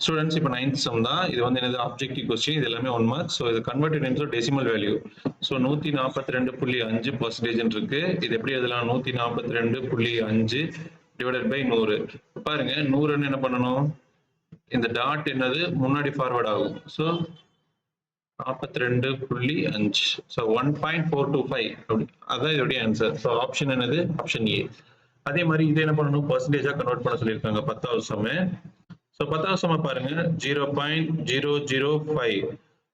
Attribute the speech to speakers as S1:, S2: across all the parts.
S1: Students, இப்போ 9th sum தான். இது வந்து என்னது objective question. இது எல்லாமே 1 mark. So இது converted into decimal value. So 142.5% இருக்கு. இது எப்படி எழுதலாம்? 142.5 divided by 100. பாருங்க 100 என்ன பண்ணணும்? இந்த டாட் என்னது முன்னாடி ஃபார்வர்ட் ஆகும். So 42.5. So 1.425 அப்படி. அதான் இதோட ஆன்சர். So ஆப்ஷன் என்னது? Option A. அதே மாதிரி இது என்ன பண்ணணும்? பர்சன்டேஜா கன்வெர்ட் பண்ண சொல்லியிருக்காங்க 10வது சம். ஸோ 10வது சம பாருங்க 0.005.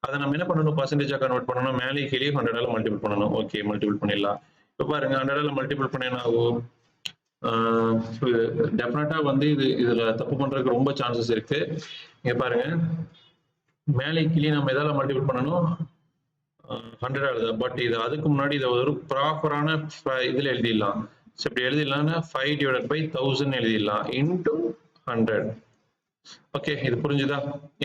S1: அதை நம்ம என்ன பண்ணணும்? பர்சன்டேஜா கன்வெர்ட் பண்ணணும். மேலே கீழே 100 மல்டிபிள் பண்ணணும். ஓகே, மல்டிபிள் பண்ணிடலாம். இப்போ பாருங்க 100 மல்டிபிள் பண்ண என்ன ஆகும்? டெஃபினட்டா வந்து இதுல தப்பு பண்றதுக்கு ரொம்ப சான்சஸ் இருக்கு. இங்க பாருங்க மேலே கீழே நம்ம எதால மல்டிபிள் பண்ணணும்? 100 ஆகுது. பட் இது அதுக்கு முன்னாடி இதை ஒரு ப்ராப்பரான இதுல எழுதிடலாம். ஸோ இப்படி எழுதிடலாம்னா 5 divided by 1000 எழுதிடலாம் இன்டூ 100. ஓகே, இது புரிஞ்சுதா?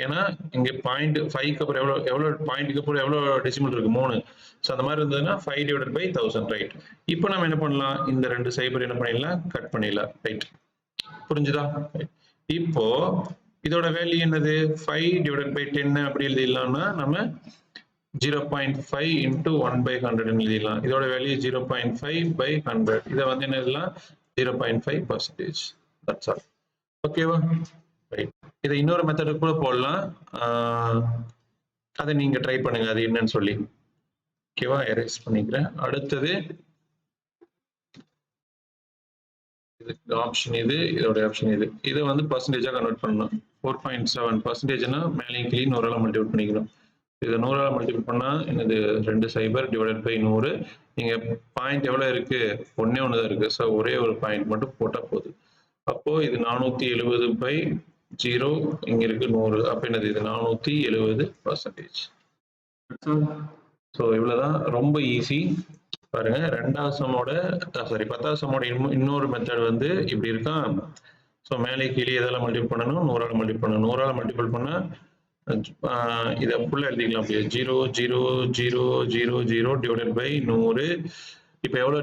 S1: ஏன்னா இங்க பாயிண்ட் 5க்கு அப்புறம் எவ்வளவு பாயிண்ட்க்கு அப்புறம் எவ்வளவு டெசிமல் இருக்கு? 3. ஸோ அந்த மாதிரி இருந்ததுன்னா 5 divided by 1000, ரைட்? இப்போ நம்ம என்ன பண்ணலாம்? இந்த 2 சைபர் என்ன பண்ணிடலாம்? கட் பண்ணிடலாம், ரைட்? புரிஞ்சுதா? இப்போ இதோட வேல்யூ என்னது? 5 divided by 10 அப்படி எழுதிடலாம்னா நம்ம 0.5 into 1/100 எழுதிடலாம். இதோட வேல்யூ 0.5 by 100. இதை வந்து என்ன எழுதலாம்? 0.5%. That's all. ஓகேவா? ரைட். இதை இன்னொரு மெத்தட் கூட போடலாம். அதை நீங்க ட்ரை பண்ணுங்க, அது என்னன்னு சொல்லி. ஓகேவா? எரேஸ் பண்ணிக்கிறேன். அடுத்தது இதுக்கு ஆப்ஷன் இது, இதோட ஆப்ஷன் இது. இதை வந்து பர்சன்டேஜா கன்வெர்ட் பண்ணணும். 4.7%னா மேலே கீழே 100 மல்டிபிள் பண்ணிக்கணும். இதை 100 மல்டிபிள் பண்ணா என்னது? 2 சைபர் டிவைடட் பை 100. நீங்க பாயிண்ட் எவ்வளவு இருக்கு? ஒன்னே ஒன்று தான் இருக்கு. ஸோ ஒரே ஒரு பாயிண்ட் மட்டும் போட்டா போதும். அப்போ இது 470/0, இங்க இருக்கு 100. அப்ப என்னது? இது 470%. ஸோ இவ்வளவுதான், ரொம்ப ஈஸி. பாருங்க 2வது சமோட 10வது சமோட இன்னொரு மெத்தட் வந்து இப்படி இருக்கான். ஸோ மேலே கீழே எதால மல்டிபிள் பண்ணணும்? 100 மல்டிபிள் பண்ணணும். 100 மல்டிபிள் பண்ணா இதை ஃபுல்லா எழுதிக்கலாம். அப்படியே 0.00000 டிவைடட் பை 100. இப்போ எவ்வளவு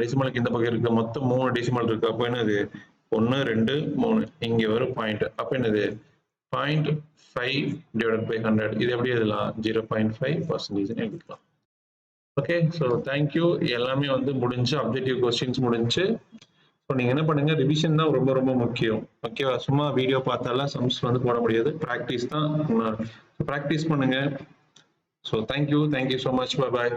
S1: டெசிமலுக்கு இந்த பக்கம் இருக்கு? மொத்தம் 3 டெசிமல் இருக்கு. அப்போ என்னது? 1 2 3. இங்க வரும் பாயிண்ட். அப்ப என்னது? 0.5 divided by 100. இது எப்படி எழுதலாம்? 0.5% எழுதிக்கலாம். Okay, so thank you. எல்லாமே வந்து முடிஞ்சு, அப்ஜெக்டிவ் கொஸ்டின்ஸ் முடிஞ்சு. ஸோ நீங்க என்ன பண்ணுங்க? ரிவிஷன் தான் ரொம்ப ரொம்ப முக்கியம். ஓகேவா? சும்மா வீடியோ பார்த்தாலாம் சம்ஸ் வந்து போட முடியாது. ப்ராக்டிஸ் தான். ப்ராக்டிஸ் பண்ணுங்க. So thank you so much. பாய்.